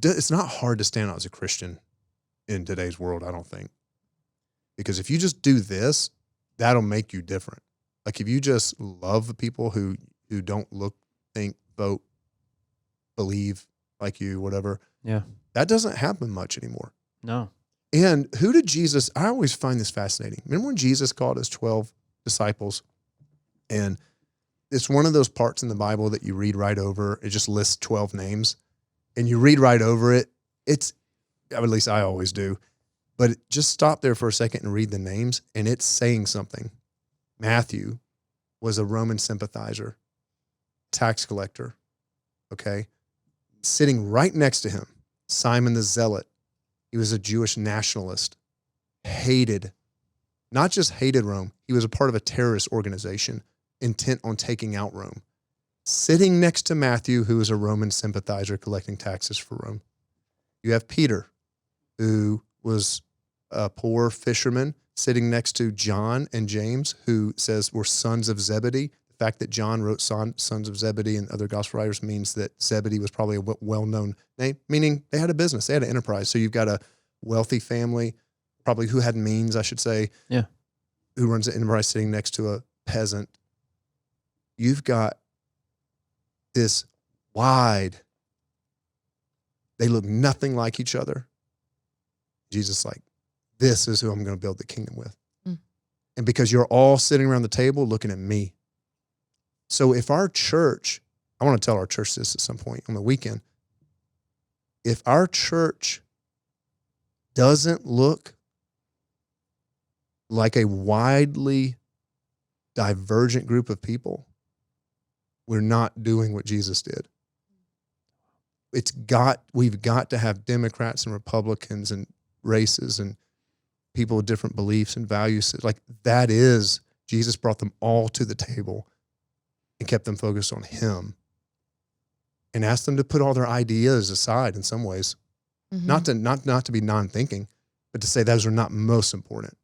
it's not hard to stand out as a Christian in today's world, I don't think. Because if you just do this, that'll make you different. Like if you just love the people who don't look, think, vote, believe like you, whatever. Yeah. That doesn't happen much anymore. No. And who did Jesus, I always find this fascinating. Remember when Jesus called his 12 disciples? And it's one of those parts in the Bible that you read right over. It just lists 12 names. And you read right over it. At least I always do. But just stop there for a second and read the names, and it's saying something. Matthew was a Roman sympathizer, tax collector, okay? Sitting right next to him, Simon the Zealot. He was a Jewish nationalist, not just hated Rome, he was a part of a terrorist organization intent on taking out Rome. Sitting next to Matthew, who was a Roman sympathizer collecting taxes for Rome. You have Peter, who was a poor fisherman, sitting next to John and James, who says we're sons of Zebedee. The fact that John wrote Sons of Zebedee and other gospel writers means that Zebedee was probably a well-known name, meaning they had a business, they had an enterprise. So you've got a wealthy family, probably who had means, I should say, who runs an enterprise sitting next to a peasant. You've got this wide, they look nothing like each other. Jesus is like, this is who I'm going to build the kingdom with. Mm. And because you're all sitting around the table looking at me. So if our church, I want to tell our church this at some point on the weekend, if our church doesn't look like a widely divergent group of people, we're not doing what Jesus did. We've got to have Democrats and Republicans and races and people with different beliefs and values. Like that is, Jesus brought them all to the table and kept them focused on him and asked them to put all their ideas aside in some ways, not to be non-thinking, but to say those are not most important.